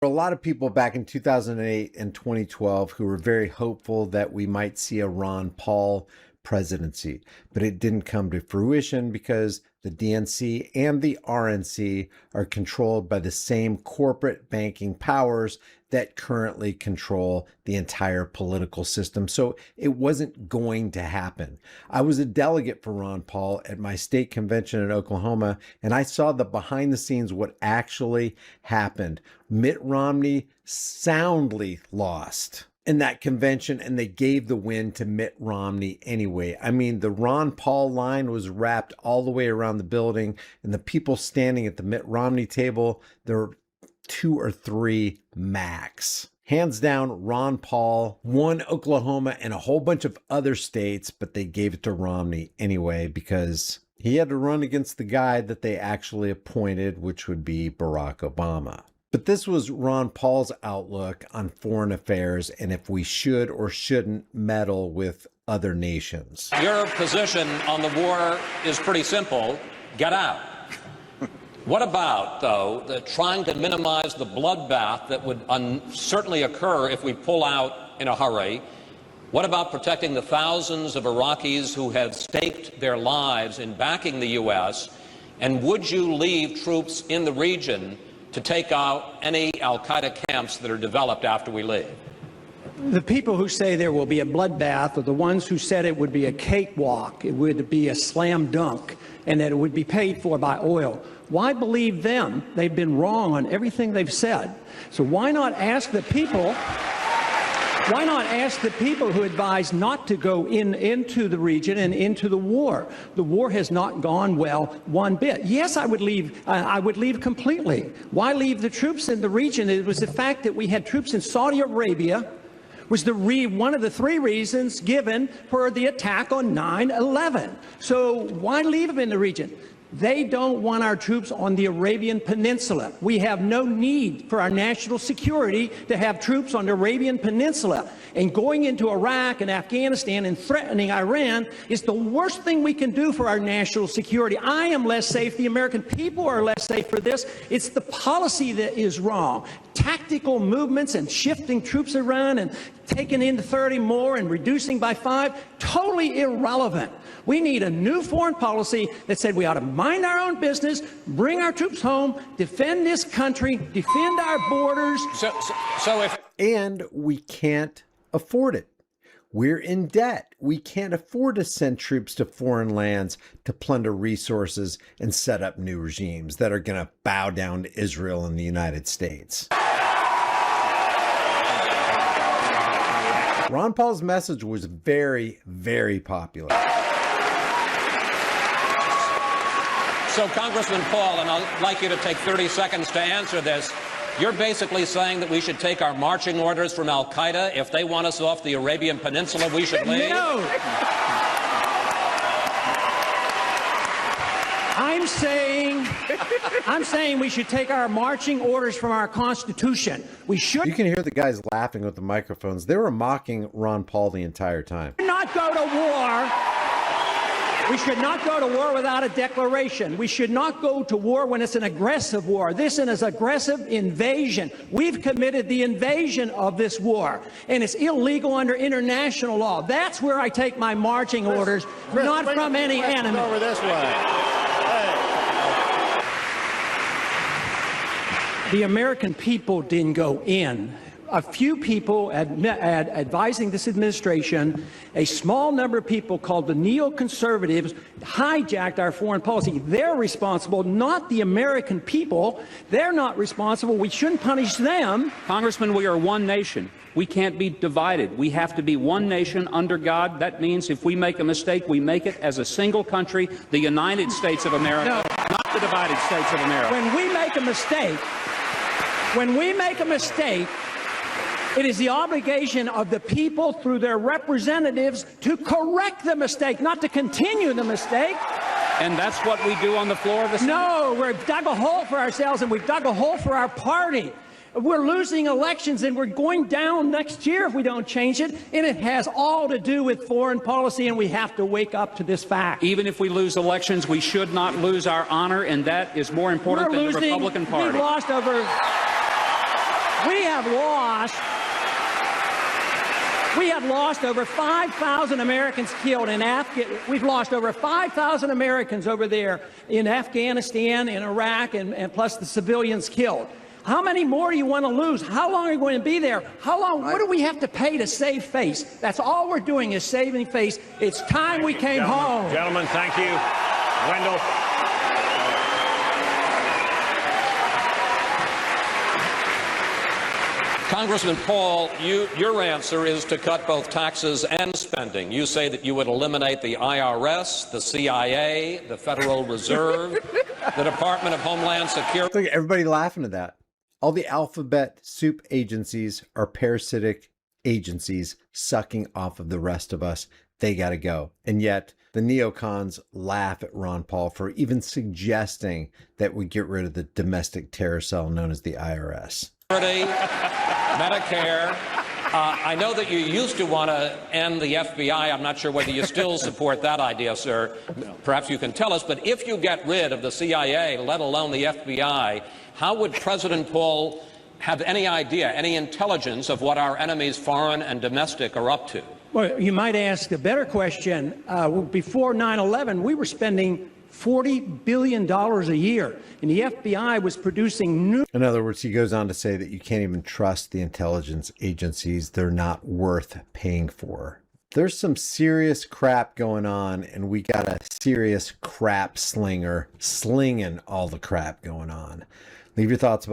A lot of people back in 2008 and 2012 who were very hopeful that we might see a Ron Paul presidency, but it didn't come to fruition because the DNC and the RNC are controlled by the same corporate banking powers that currently control the entire political system. So it wasn't going to happen. I was a delegate for Ron Paul at my state convention in Oklahoma, and I saw the behind the scenes what actually happened. Mitt Romney soundly lost in that convention, and they gave the win to Mitt Romney anyway. I mean, the Ron Paul line was wrapped all the way around the building, and the people standing at the Mitt Romney table, there were 2 or 3 max. Hands down, Ron Paul won Oklahoma and a whole bunch of other states, but they gave it to Romney anyway because he had to run against the guy that they actually appointed, which would be Barack Obama. But this was Ron Paul's outlook on foreign affairs and if we should or shouldn't meddle with other nations. Your position on the war is pretty simple. Get out. What about, though, trying to minimize the bloodbath that would certainly occur if we pull out in a hurry? What about protecting the thousands of Iraqis who have staked their lives in backing the U.S.? And would you leave troops in the region to take out any al-Qaeda camps that are developed after we leave? The people who say there will be a bloodbath are the ones who said it would be a cakewalk, it would be a slam dunk, and that it would be paid for by oil. Why believe them? They've been wrong on everything they've said. So why not ask the people who advise not to go into the region and into the war? The war has not gone well one bit. Yes, I would leave completely. Why leave the troops in the region? It was the fact that we had troops in Saudi Arabia was one of the 3 reasons given for the attack on 9/11. So why leave them in the region? They don't want our troops on the Arabian Peninsula. We have no need for our national security to have troops on the Arabian Peninsula. And going into Iraq and Afghanistan and threatening Iran is the worst thing we can do for our national security. I am less safe. The American people are less safe for this. It's the policy that is wrong. Tactical movements and shifting troops around and taking in 30 more and reducing by 5, totally irrelevant. We need a new foreign policy that said we ought to mind our own business, bring our troops home, defend this country, defend our borders. And we can't afford it. We're in debt. We can't afford to send troops to foreign lands to plunder resources and set up new regimes that are going to bow down to Israel and the United States. Ron Paul's message was very, very popular. So, Congressman Paul, and I'd like you to take 30 seconds to answer this. You're basically saying that we should take our marching orders from al-Qaeda. If they want us off the Arabian Peninsula, we should leave? No. I'm saying we should take our marching orders from our Constitution. We should. You can hear the guys laughing with the microphones. They were mocking Ron Paul the entire time. Not go to war. We should not go to war without a declaration. We should not go to war when it's an aggressive war. This is an aggressive invasion. We've committed the invasion of this war, and it's illegal under international law. That's where I take my marching orders, not from any enemy. Over this way. The American people didn't go in. A few people advising this administration, a small number of people called the neoconservatives, hijacked our foreign policy. They're responsible, not the American people. They're not responsible. We shouldn't punish them. Congressman, we are one nation. We can't be divided. We have to be one nation under God. That means if we make a mistake, we make it as a single country, the United States of America, not the divided States of America. When we make a mistake, it is the obligation of the people through their representatives to correct the mistake, not to continue the mistake. And that's what we do on the floor of the Senate? No, we've dug a hole for ourselves, and we've dug a hole for our party. We're losing elections, and we're going down next year if we don't change it. And it has all to do with foreign policy, and we have to wake up to this fact. Even if we lose elections, we should not lose our honor, and that is more important than the Republican Party. We've lost over... We have lost over 5,000 Americans killed in We've lost over 5,000 Americans over there in Afghanistan, in Iraq, and plus the civilians killed. How many more do you want to lose? How long are you going to be there? How long? What do we have to pay to save face? That's all we're doing is saving face. It's time we came home. Gentlemen, thank you. Wendell. Congressman Paul, your answer is to cut both taxes and spending. You say that you would eliminate the IRS, the CIA, the Federal Reserve, the Department of Homeland Security. Look, everybody laughing at that. All the alphabet soup agencies are parasitic agencies sucking off of the rest of us. They got to go. And yet the neocons laugh at Ron Paul for even suggesting that we get rid of the domestic terror cell known as the IRS. Medicare. I know that you used to want to end the FBI. I'm not sure whether you still support that idea, sir. Perhaps you can tell us. But if you get rid of the CIA, let alone the FBI, how would President Paul have any idea, any intelligence of what our enemies, foreign and domestic, are up to? Well, you might ask a better question. Before 9/11, we were spending $40 billion a year, and the FBI was producing In other words, he goes on to say that you can't even trust the intelligence agencies. They're not worth paying for. There's some serious crap going on, and we got a serious crap slinger slinging all the crap going on. Leave your thoughts about